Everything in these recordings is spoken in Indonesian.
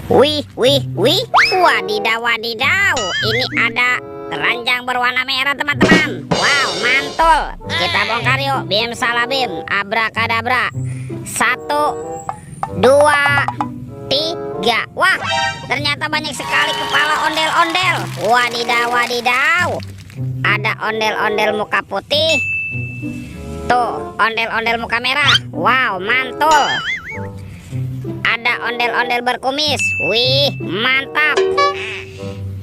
Wih, wadidaw, wadidaw. Ini ada keranjang berwarna merah, teman-teman. Wow, mantul. Kita bongkar yuk. Bim salabim, abrakadabra. 1, 2, 3. Wah, ternyata banyak sekali kepala ondel-ondel. Wadidaw, wadidaw. Ada ondel-ondel muka putih. Tuh, ondel-ondel muka merah. Wow, mantul. Ada ondel-ondel berkumis. Wih, mantap.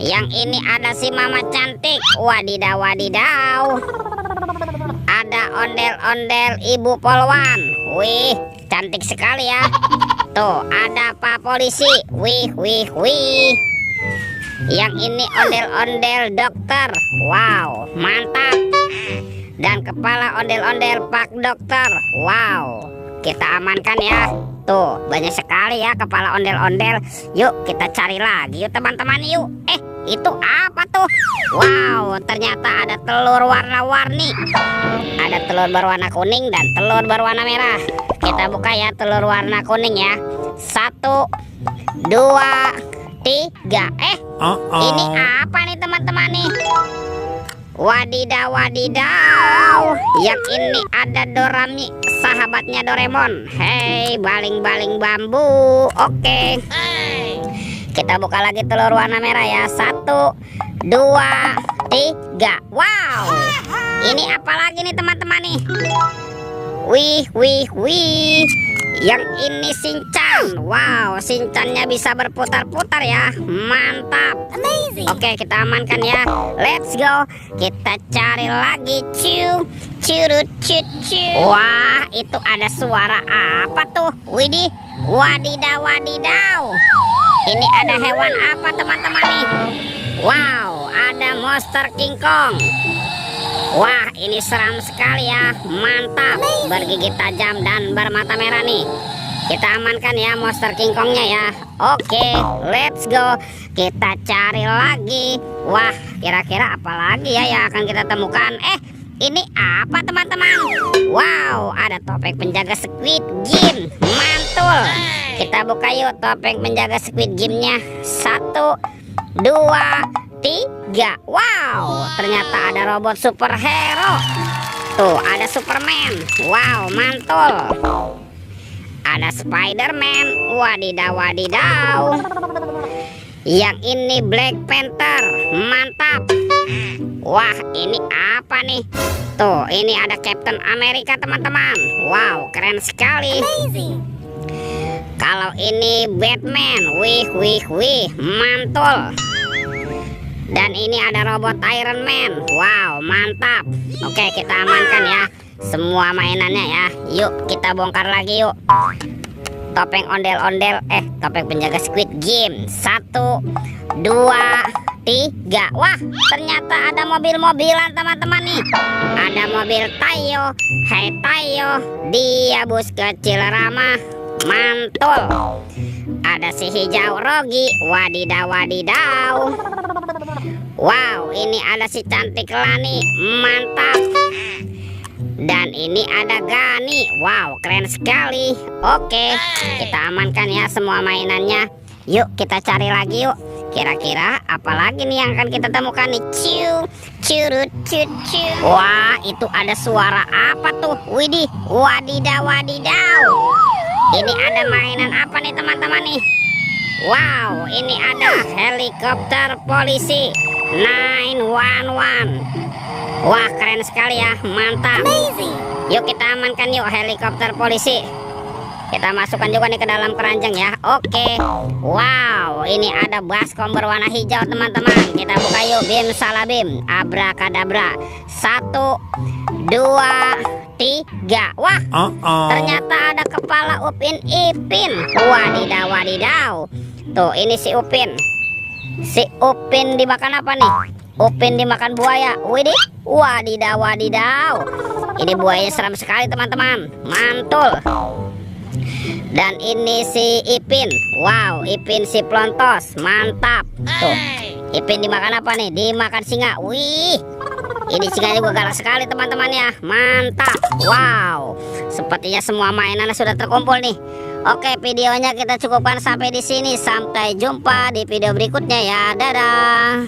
Yang ini ada si mama cantik. Wadidaw, wadidaw. Ada ondel-ondel ibu polwan. Wih, cantik sekali ya. Tuh, ada pak polisi. Wih. Yang ini ondel-ondel dokter. Wow, mantap. Dan kepala ondel-ondel pak dokter. Wow, kita amankan ya. Tuh, banyak sekali ya kepala ondel-ondel. Yuk kita cari lagi yuk teman-teman yuk. Itu apa tuh? Wow, ternyata ada telur warna-warni. Ada telur berwarna kuning dan telur berwarna merah. Kita buka ya telur warna kuning ya. 1, 2, 3. Ini apa nih teman-teman nih? Wadidaw, wadidaw. Yang ini ada Dorami, sahabatnya Doraemon. Hei, baling-baling bambu. Oke. Kita buka lagi telur warna merah ya. 1, 2, 3. Wow, ini apa lagi nih teman-teman nih? Wih. Yang ini Shinchan. Wow, Shinchannya bisa berputar-putar ya. Mantap. Amazing. Oke, kita amankan ya. Let's go. Kita cari lagi. Curut. Wah, itu ada suara apa tuh? Widih. Wadidaw, wadidaw. Ini ada hewan apa teman-teman nih? Wow, ada monster King Kong. Wah, ini seram sekali ya. Mantap. Bergigi tajam dan bermata merah nih. Kita amankan ya monster King Kongnya ya. Oke, let's go. Kita cari lagi. Wah, kira-kira apa lagi ya yang akan kita temukan? Ini apa teman-teman? Wow, ada topeng penjaga Squid Game. Mantul. Kita buka yuk topeng penjaga Squid Game-nya. 1, 2, 3. Wow, ternyata ada robot superhero. Tuh, ada Superman. Wow, mantul. Ada Spiderman. Wadidaw, wadidaw. Yang ini Black Panther. Mantap. Wah, ini apa nih? Tuh, ini ada Captain America teman-teman. Wow, keren sekali. Amazing. Kalau ini Batman. Wih, mantul. Dan ini ada robot Iron Man. Wow, mantap. Oke, kita amankan ya semua mainannya ya. Yuk kita bongkar lagi yuk. Topeng ondel-ondel topeng penjaga Squid Game. 1, 2, 3. Wah, ternyata ada mobil-mobilan teman-teman nih. Ada mobil Tayo. Hai Tayo, dia bus kecil ramah. Mantul. Ada si hijau Rogi. Wadidaw, wadidaw. Wow, ini ada si cantik Lani. Mantap. Dan ini ada Gani. Wow, keren sekali. Oke, kita amankan ya semua mainannya. Yuk kita cari lagi yuk. Kira-kira apa lagi nih yang akan kita temukan nih? Curut. Wah, itu ada suara apa tuh? Widih, wadidaw, wadidaw. Ini ada mainan apa nih teman-teman nih? Wow, ini ada helikopter polisi 911. Wah, keren sekali ya. Mantap. Amazing. Yuk kita amankan yuk helikopter polisi. Kita masukkan juga nih ke dalam keranjang ya. Oke. Wow, ini ada baskom berwarna hijau teman-teman. Kita buka yuk. Bim salabim, abrakadabra. 1, 2, 3. Wah, ternyata ada kepala Upin Ipin. Wadidaw, wadidaw. Tuh, ini si Upin. Si Upin dimakan apa nih? Upin dimakan buaya. Widih, wadidaw, wadidaw. Ini buaya seram sekali teman-teman. Mantul. Dan ini si Ipin. Wow, Ipin si Plontos. Mantap. Tuh, Ipin dimakan apa nih? Dimakan singa. Wih, ini singanya juga galak sekali teman-teman ya. Mantap. Wow, sepertinya semua mainannya sudah terkumpul nih. Oke, videonya kita cukupkan sampai di sini. Sampai jumpa di video berikutnya ya. Dadah.